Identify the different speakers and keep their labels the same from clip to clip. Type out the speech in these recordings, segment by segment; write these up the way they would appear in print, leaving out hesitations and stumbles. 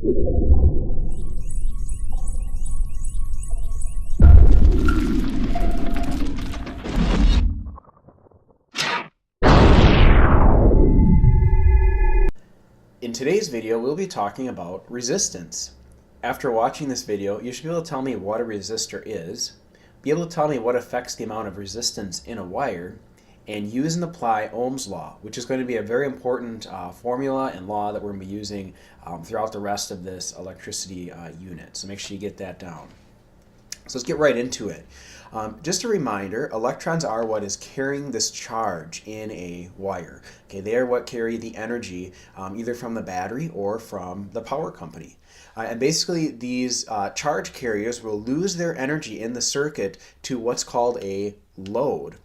Speaker 1: In today's video, we'll be talking about resistance. After watching this video, you should be able to tell me what a resistor is, be able to tell me what affects the amount of resistance in a wire, and use and apply Ohm's law, which is going to be a very important formula and law that we're going to be using throughout the rest of this electricity unit. So make sure you get that down. So let's get right into it. Just a reminder, electrons are what is carrying this charge in a wire. Okay, they are what carry the energy either from the battery or from the power company. And basically these charge carriers will lose their energy in the circuit to what's called a load.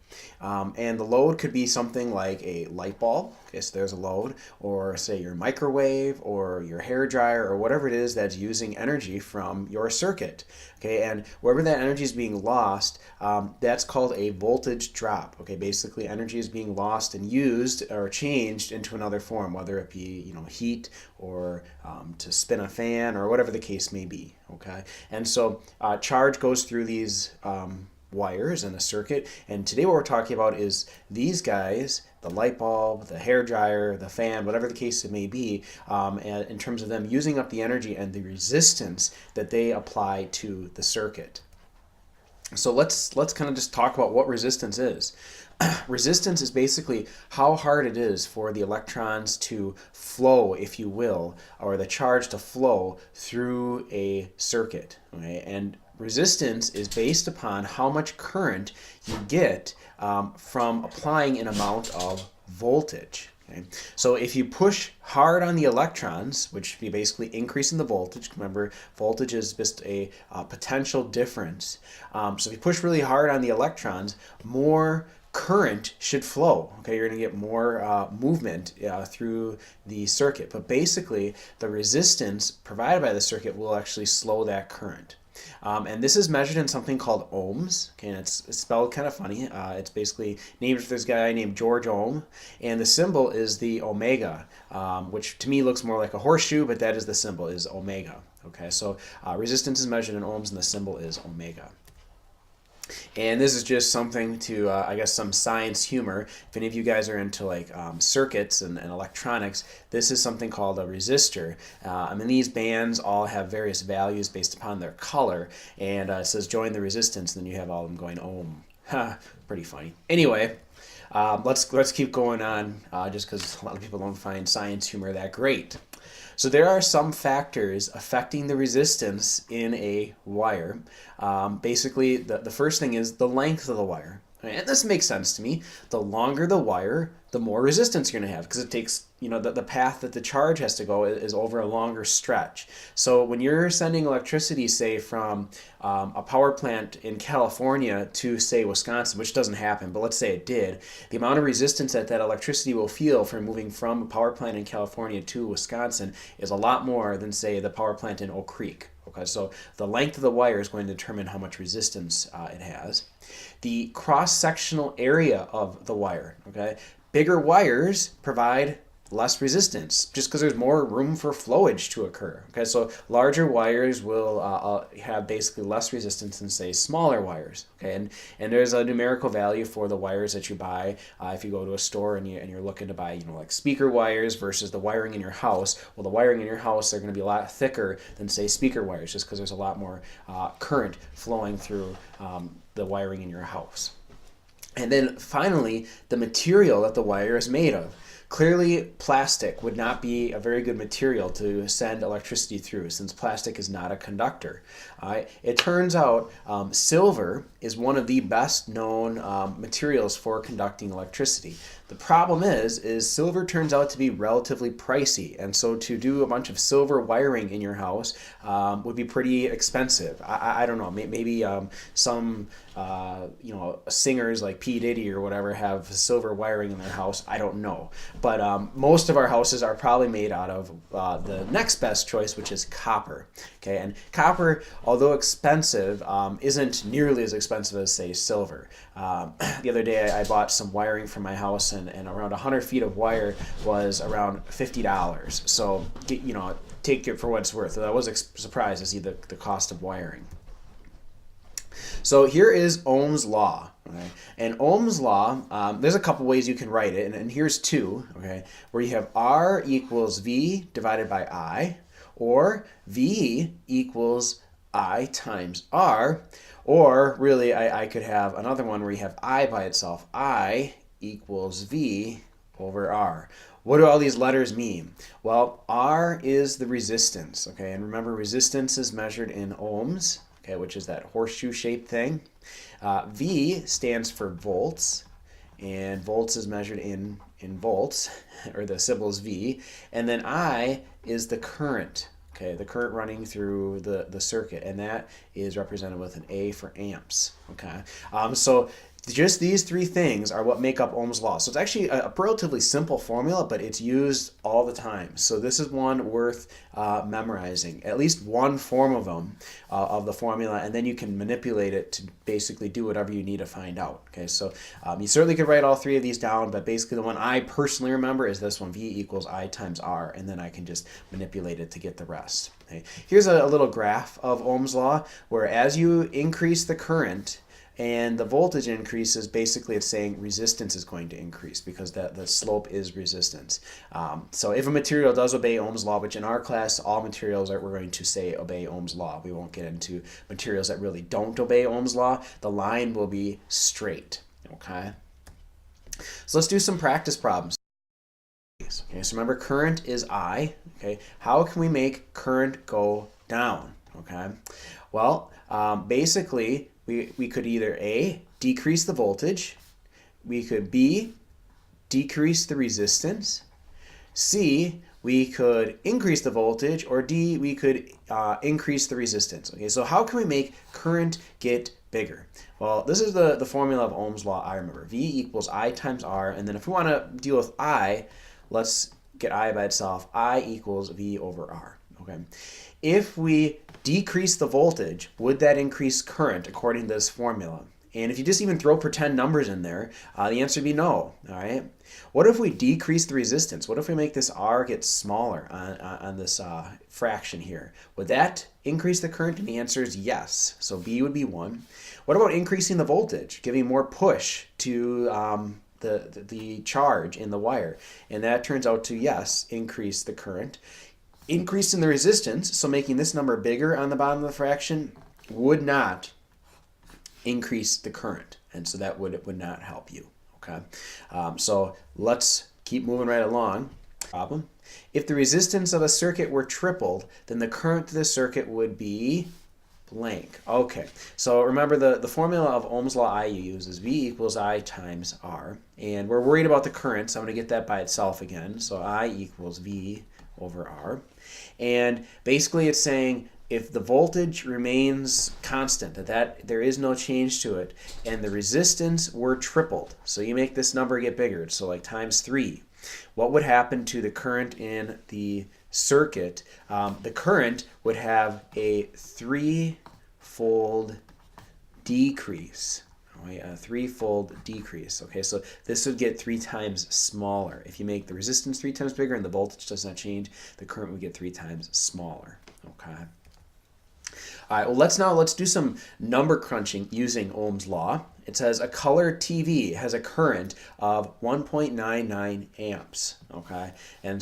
Speaker 1: And the load could be something like a light bulb, okay, so there's a load, or say your microwave or your hair dryer or whatever it is that's using energy from your circuit. Okay, and wherever that energy is being lost, that's called a voltage drop. Okay, basically energy is being lost and used or changed into another form, whether it be heat or to spin a fan or whatever the case may be. Okay, and so charge goes through these wires in a circuit, and today what we're talking about is these guys, the light bulb, the hair dryer, the fan, whatever the case it may be, and in terms of them using up the energy and the resistance that they apply to the circuit. So let's kind of just talk about what resistance is. Resistance is basically how hard it is for the electrons to flow, if you will, or the charge to flow through a circuit. Okay? And resistance is based upon how much current you get from applying an amount of voltage. Okay? So if you push hard on the electrons, which be basically increasing the voltage, remember voltage is just a potential difference. So if you push really hard on the electrons, more current should flow. Okay, you're going to get more movement through the circuit. But basically, the resistance provided by the circuit will actually slow that current. And this is measured in something called ohms. Okay, and it's spelled kind of funny. It's basically named after this guy named George Ohm, and the symbol is the omega, which to me looks more like a horseshoe, but that is the symbol, is omega. Okay, so resistance is measured in ohms, and the symbol is omega. And this is just something to, I guess, some science humor. If any of you guys are into like circuits and electronics, this is something called a resistor. I mean, these bands all have various values based upon their color, and it says join the resistance, and then you have all of them going ohm. Pretty funny. Anyway, let's keep going on, just because a lot of people don't find science humor that great. So there are some factors affecting the resistance in a wire. Basically, the first thing is the length of the wire. And this makes sense to me. The longer the wire, the more resistance you're going to have, because it takes, the path that the charge has to go is over a longer stretch. So when you're sending electricity, say, from a power plant in California to, say, Wisconsin, which doesn't happen, but let's say it did, the amount of resistance that electricity will feel from moving from a power plant in California to Wisconsin is a lot more than, say, the power plant in Oak Creek. Okay, so the length of the wire is going to determine how much resistance it has. The cross-sectional area of the wire. Okay, bigger wires provide less resistance just because there's more room for flowage to occur. Okay, so larger wires will have basically less resistance than, say, smaller wires. Okay, and there's a numerical value for the wires that you buy if you go to a store and you're looking to buy like speaker wires versus the wiring in your house. Well, the wiring in your house are going to be a lot thicker than, say, speaker wires, just because there's a lot more current flowing through the wiring in your house. And then finally, the material that the wire is made of. Clearly, plastic would not be a very good material to send electricity through, since plastic is not a conductor. It turns out silver is one of the best known materials for conducting electricity. The problem is silver turns out to be relatively pricey, and so to do a bunch of silver wiring in your house would be pretty expensive. I don't know, maybe some singers like P. Diddy or whatever have silver wiring in their house. I don't know. But most of our houses are probably made out of the next best choice, which is copper. Okay, and copper, although expensive, isn't nearly as expensive as, say, silver. The other day I bought some wiring for my house, and around 100 feet of wire was around $50. So, take it for what it's worth. I was surprised to see the cost of wiring. So here is Ohm's law. Okay? And Ohm's law, there's a couple ways you can write it, and here's two, okay, where you have R equals V divided by I, or V equals I times R, or really I could have another one where you have I by itself. I equals V over R. What do all these letters mean? Well, R is the resistance, okay, and remember resistance is measured in ohms, okay, which is that horseshoe-shaped thing. V stands for volts, and volts is measured in volts, or the symbol is V. And then I is the current, okay, the current running through the circuit, and that is represented with an A for amps, okay. So just these three things are what make up Ohm's law. So it's actually a relatively simple formula, but it's used all the time. So this is one worth memorizing, at least one form of them, of the formula, and then you can manipulate it to basically do whatever you need to find out. Okay, so you certainly could write all three of these down, but basically the one I personally remember is this one, V equals I times R, and then I can just manipulate it to get the rest. Okay. Here's a little graph of Ohm's law, where as you increase the current, and the voltage increases, basically it's saying resistance is going to increase because the slope is resistance. So if a material does obey Ohm's law, which in our class all materials we're going to say obey Ohm's law. We won't get into materials that really don't obey Ohm's law. The line will be straight, okay? So let's do some practice problems. Okay, so remember current is I, okay? How can we make current go down, okay? Well, basically, we could either A, decrease the voltage, we could B, decrease the resistance, C, we could increase the voltage, or D, we could increase the resistance. Okay, so how can we make current get bigger? Well, this is the formula of Ohm's law I remember. V equals I times R, and then if we want to deal with I, let's get I by itself. I equals V over R. Okay. If we decrease the voltage, would that increase current according to this formula? And if you just even throw pretend numbers in there, the answer would be no. All right. What if we decrease the resistance? What if we make this R get smaller on this fraction here? Would that increase the current? And the answer is yes. So B would be 1. What about increasing the voltage, giving more push to the charge in the wire? And that turns out to, yes, increase the current. Increasing the resistance, so making this number bigger on the bottom of the fraction, would not increase the current, and so that would not help you. Okay, so let's keep moving right along. Problem: if the resistance of a circuit were tripled, then the current to the circuit would be blank. Okay, so remember the formula of Ohm's law I use is V equals I times R, and we're worried about the current, so I'm going to get that by itself again. So I equals V over R, and basically it's saying if the voltage remains constant, that there is no change to it, and the resistance were tripled, so you make this number get bigger, so like times 3, what would happen to the current in the circuit? The current would have a 3-fold decrease. A 3-fold decrease. Okay, so this would get 3 times smaller. If you make the resistance 3 times bigger and the voltage does not change, the current would get 3 times smaller. Okay. All right, well, let's do some number crunching using Ohm's law. It says a color TV has a current of 1.99 amps. Okay, and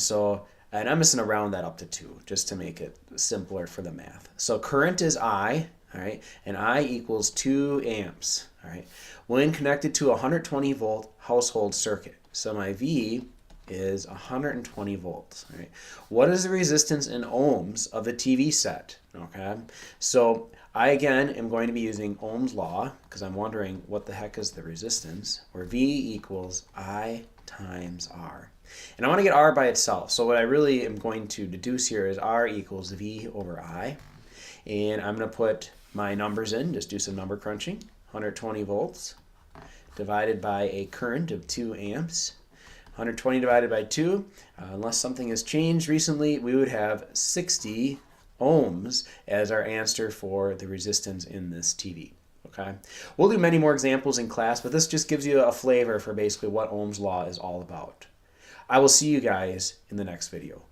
Speaker 1: I'm just going to round that up to 2 just to make it simpler for the math. So current is I, all right, and I equals 2 amps. All right, when connected to a 120 volt household circuit. So my V is 120 volts. All right, what is the resistance in ohms of the TV set? Okay, so I again am going to be using Ohm's law because I'm wondering what the heck is the resistance, where V equals I times R. And I want to get R by itself. So what I really am going to deduce here is R equals V over I. And I'm going to put my numbers in, just do some number crunching. 120 volts divided by a current of 2 amps. 120 divided by 2, unless something has changed recently, we would have 60 ohms as our answer for the resistance in this TV. Okay, we'll do many more examples in class, but this just gives you a flavor for basically what Ohm's law is all about. I will see you guys in the next video.